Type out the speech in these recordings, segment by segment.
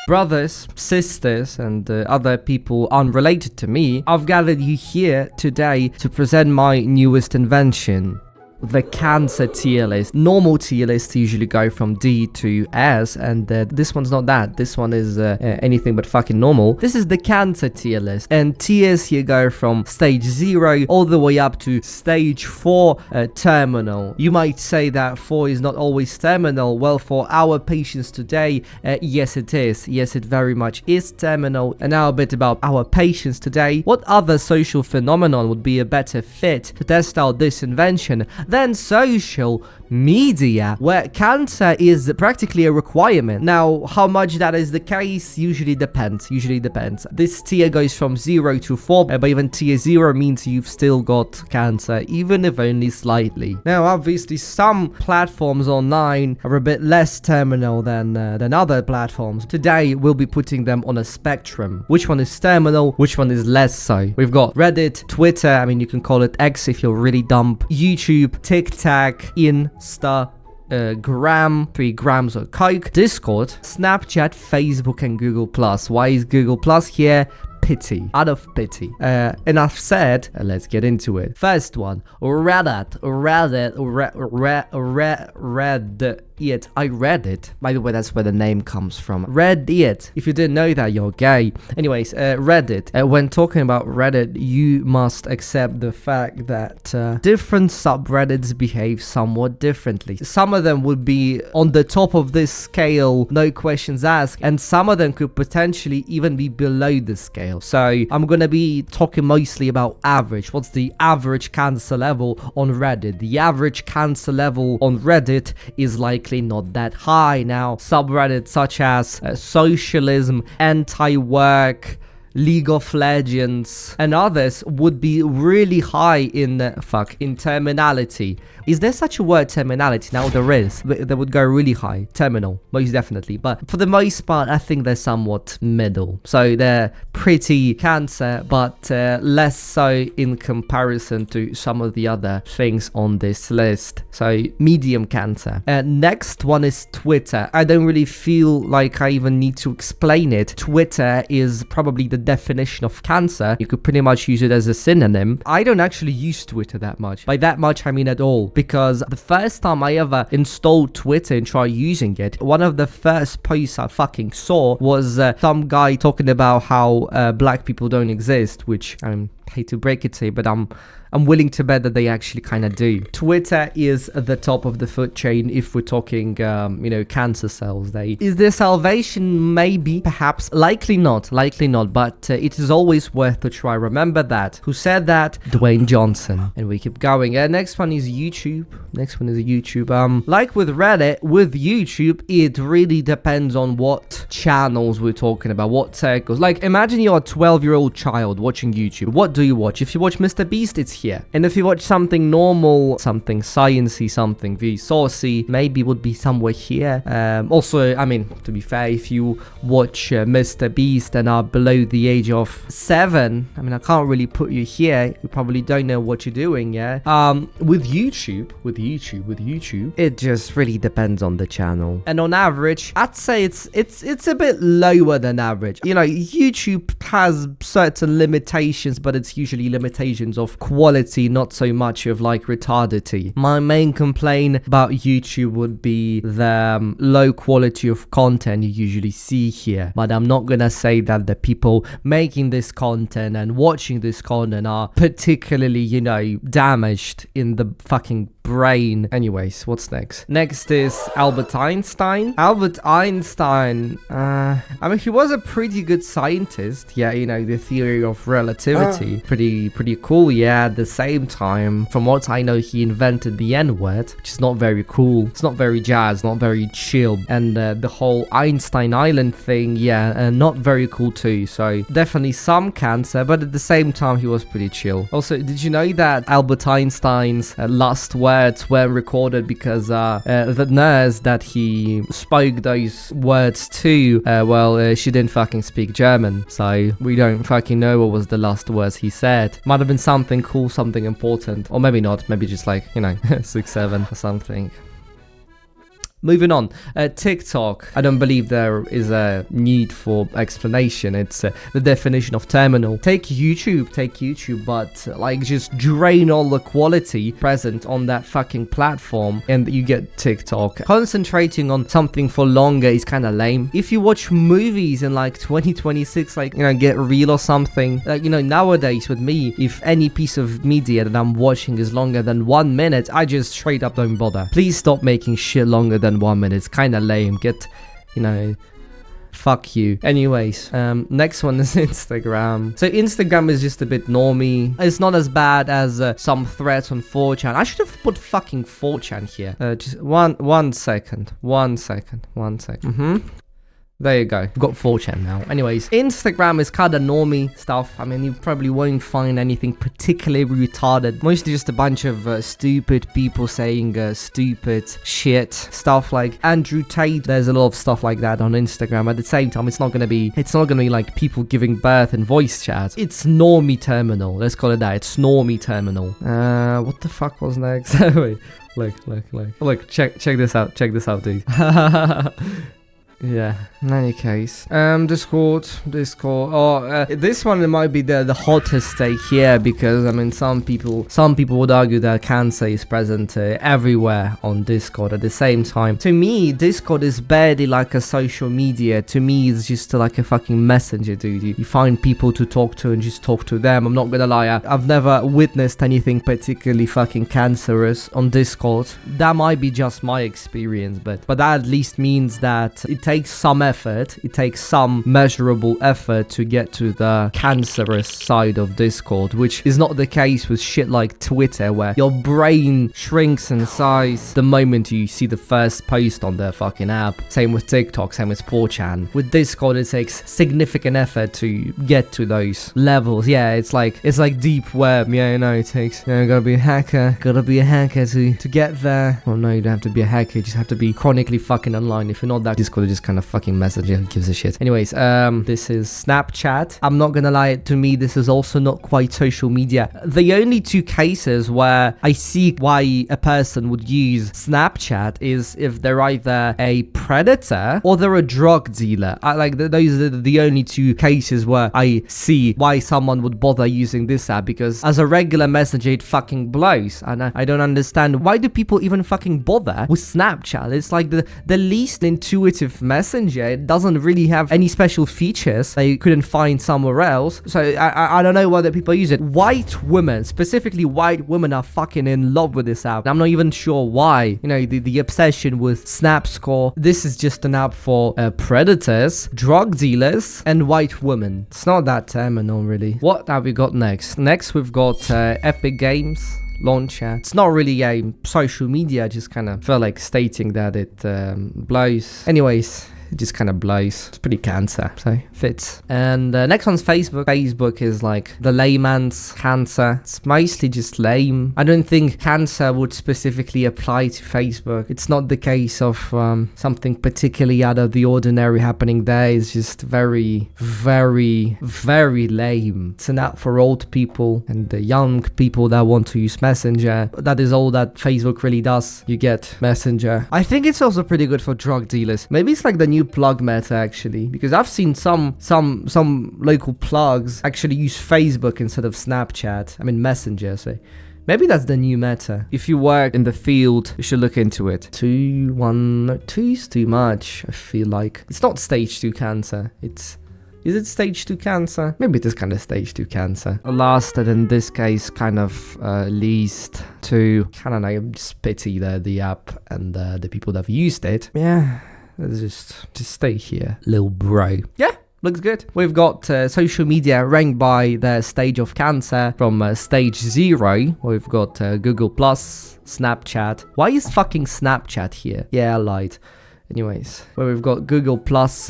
brothers, sisters, and other people unrelated to me, I've gathered you here today to present my newest invention. The cancer tier list. Normal tier lists usually go from D to S, and this one's not that. This one is anything but fucking normal. This is the cancer tier list, and tiers here go from stage 0 all the way up to stage 4 terminal. You might say that 4 is not always terminal. Well, for our patients today, yes it is. Yes, it very much is terminal. And now a bit about our patients today. What other social phenomenon would be a better fit to test out this invention than social media, where cancer is practically a requirement? Now, how much that is the case usually depends. This tier goes from 0 to 4, but even tier 0 means you've still got cancer, even if only slightly. Now, obviously, some platforms online are a bit less terminal than other platforms. Today, we'll be putting them on a spectrum. Which one is terminal? Which one is less so? We've got Reddit, Twitter, I mean, you can call it X if you're really dumb, YouTube, TikTok, Insta, gram, 3 grams of coke, Discord, Snapchat, Facebook, and Google+. Why is Google+ here? Pity. Out of pity. Enough said, let's get into it. First one, Reddit. I read it. By the way, that's where the name comes from. Reddit. If you didn't know that, you're gay. Anyways, Reddit. When talking about Reddit, you must accept the fact that different subreddits behave somewhat differently. Some of them would be on the top of this scale, no questions asked, and some of them could potentially even be below the scale. So I'm gonna be talking mostly about average. What's the average cancer level on Reddit? The average cancer level on Reddit is likely not that high. Now, subreddits such as socialism, anti-work, League of Legends, and others would be really high in terminality. Is there such a word, terminality? Now there is. They would go really high. Terminal, most definitely. But for the most part, I think they're somewhat middle. So they're pretty cancer, but less so in comparison to some of the other things on this list. So medium cancer. Next one is Twitter. I don't really feel like I even need to explain it. Twitter is probably the definition of cancer. You could pretty much use it as a synonym. I don't actually use Twitter that much. By that much, I mean at all. Because the first time I ever installed Twitter and tried using it, one of the first posts I fucking saw was some guy talking about how black people don't exist, which I hate to break it to you, but I'm willing to bet that they actually kind of do. Twitter is at the top of the food chain if we're talking, cancer cells. Is there salvation? Maybe, perhaps, likely not, but it is always worth a try. Remember that. Who said that? Dwayne Johnson. And we keep going. Next one is YouTube. Like with Reddit, with YouTube, it really depends on what channels we're talking about, what circles. Like, imagine you're a 12-year-old child watching YouTube. What do you watch? If you watch Mr. Beast, it's here. And if you watch something normal, something sciencey, something very saucy, maybe would be somewhere here. Also, I mean, to be fair, if you watch Mr. Beast and are below the age of 7, I mean, I can't really put you here. You probably don't know what you're doing, yeah? With YouTube, it just really depends on the channel. And on average, I'd say it's a bit lower than average. You know, YouTube has certain limitations, but it's usually limitations of quality, not so much of like retardity. My main complaint about YouTube would be the low quality of content you usually see here. But I'm not gonna say that the people making this content and watching this content are particularly, damaged in the fucking brain. Anyways, what's next? Next is Albert Einstein. Albert Einstein, I mean, he was a pretty good scientist. Yeah, the theory of relativity. Pretty cool, yeah. At the same time, from what I know, he invented the N-word, which is not very cool. It's not very jazz, not very chill. And the whole Einstein Island thing, yeah, not very cool too. So definitely some cancer, but at the same time, he was pretty chill. Also, did you know that Albert Einstein's last words were recorded because the nurse that he spoke those words to, she didn't fucking speak German, so we don't fucking know what was the last words he said. Might have been something cool, something important, or maybe not, maybe just like 6-7 or something. Moving on. TikTok. I don't believe there is a need for explanation. It's the definition of terminal. Take YouTube, but like just drain all the quality present on that fucking platform and you get TikTok. Concentrating on something for longer is kind of lame. If you watch movies in like 2026, like, you know, get real or something, like, you know, nowadays with me, if any piece of media that I'm watching is longer than 1 minute, I just straight up don't bother. Please stop making shit longer than 1 minute. It's kind of lame. Get, you know, fuck you. Anyways, next one is Instagram. So Instagram is just a bit normie. It's not as bad as some threads on 4chan. I should have put fucking 4chan here. Just one second. There you go. We've got 4chan now. Anyways, Instagram is kind of normie stuff. I mean, you probably won't find anything particularly retarded. Mostly just a bunch of stupid people saying stupid shit. Stuff like Andrew Tate. There's a lot of stuff like that on Instagram. At the same time, it's not gonna be like people giving birth in voice chat. It's normie terminal. Let's call it that. It's normie terminal. What the fuck was next? Wait, look, check this out. Check this out, dude. Yeah, in any case, Discord. Oh, this one might be the hottest take here, because I mean, some people would argue that cancer is present everywhere on Discord at the same time. To me, Discord is barely like a social media. To me, it's just like a fucking messenger, dude. You find people to talk to and just talk to them. I'm not gonna lie, I've never witnessed anything particularly fucking cancerous on Discord. That might be just my experience, but that at least means that it takes some effort, it takes some measurable effort to get to the cancerous side of Discord, which is not the case with shit like Twitter, where your brain shrinks in size the moment you see the first post on their fucking app. Same with TikTok, same with 4chan. With Discord, it takes significant effort to get to those levels. Yeah, it's like deep web. Yeah, you know, it takes, you know, gotta be a hacker to get there. Well, no, you don't have to be a hacker, you just have to be chronically fucking online. If you're not that, Discord is just kind of fucking messenger. Who gives a shit? Anyways, this is Snapchat. I'm not gonna lie, to me this is also not quite social media. The only two cases where I see why a person would use Snapchat is if they're either a predator or they're a drug dealer. Those are the only two cases where I see why someone would bother using this app, because as a regular messenger it fucking blows, and I don't understand why do people even fucking bother with Snapchat. It's like the least intuitive messenger. It doesn't really have any special features they couldn't find somewhere else. So I don't know why the people use it. White women, specifically white women, are fucking in love with this app. I'm not even sure why. You know, the obsession with Snapscore. This is just an app for predators, drug dealers, and white women. It's not that terminal, really. What have we got next? Next, we've got Epic Games launcher. It's not really a social media, I just kind of felt like stating that it blows. Anyways, it just kind of blows. It's pretty cancer, so fits. And next one's Facebook. Facebook is like the layman's cancer. It's mostly just lame. I don't think cancer would specifically apply to Facebook. It's not the case of something particularly out of the ordinary happening there. It's just very, very, very lame. It's an app for old people and the young people that want to use Messenger. That is all that Facebook really does. You get Messenger. I think it's also pretty good for drug dealers. Maybe it's like the new plug meta, actually, because I've seen some local plugs actually use Facebook instead of Snapchat. I mean Messenger, so maybe that's the new meta. If you work in the field, you should look into it. 2 is too much, I feel like. It's not stage 2 cancer. Is it stage 2 cancer? Maybe it is kind of stage 2 cancer. Last, and in this case, kind of least to, I don't know, just pity the app and the people that have used it. Yeah. Let's just stay here, little bro. Yeah, looks good. We've got social media ranked by their stage of cancer from stage 0. We've got Google+, Snapchat. Why is fucking Snapchat here? Yeah, I lied. Anyways, where we've got Google+,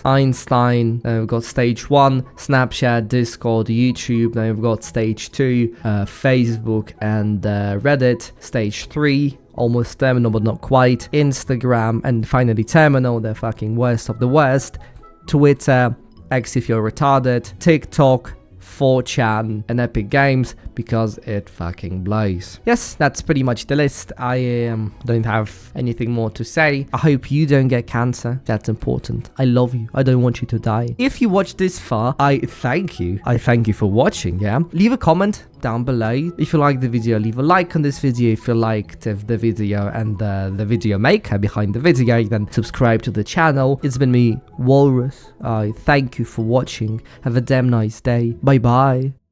Einstein, we've got stage 1, Snapchat, Discord, YouTube, then we've got stage 2, Facebook and Reddit, stage 3, almost terminal but not quite, Instagram, and finally terminal, the fucking worst of the worst, Twitter, X if you're retarded, TikTok, 4chan, and Epic Games because it fucking blows. Yes, that's pretty much the list. I don't have anything more to say. I hope you don't get cancer. That's important. I love you. I don't want you to die. If you watched this far, I thank you. I thank you for watching, yeah? Leave a comment down below. If you liked the video, leave a like on this video. If you liked the video and the video maker behind the video, then subscribe to the channel. It's been me, Walrus. I thank you for watching. Have a damn nice day. Bye bye.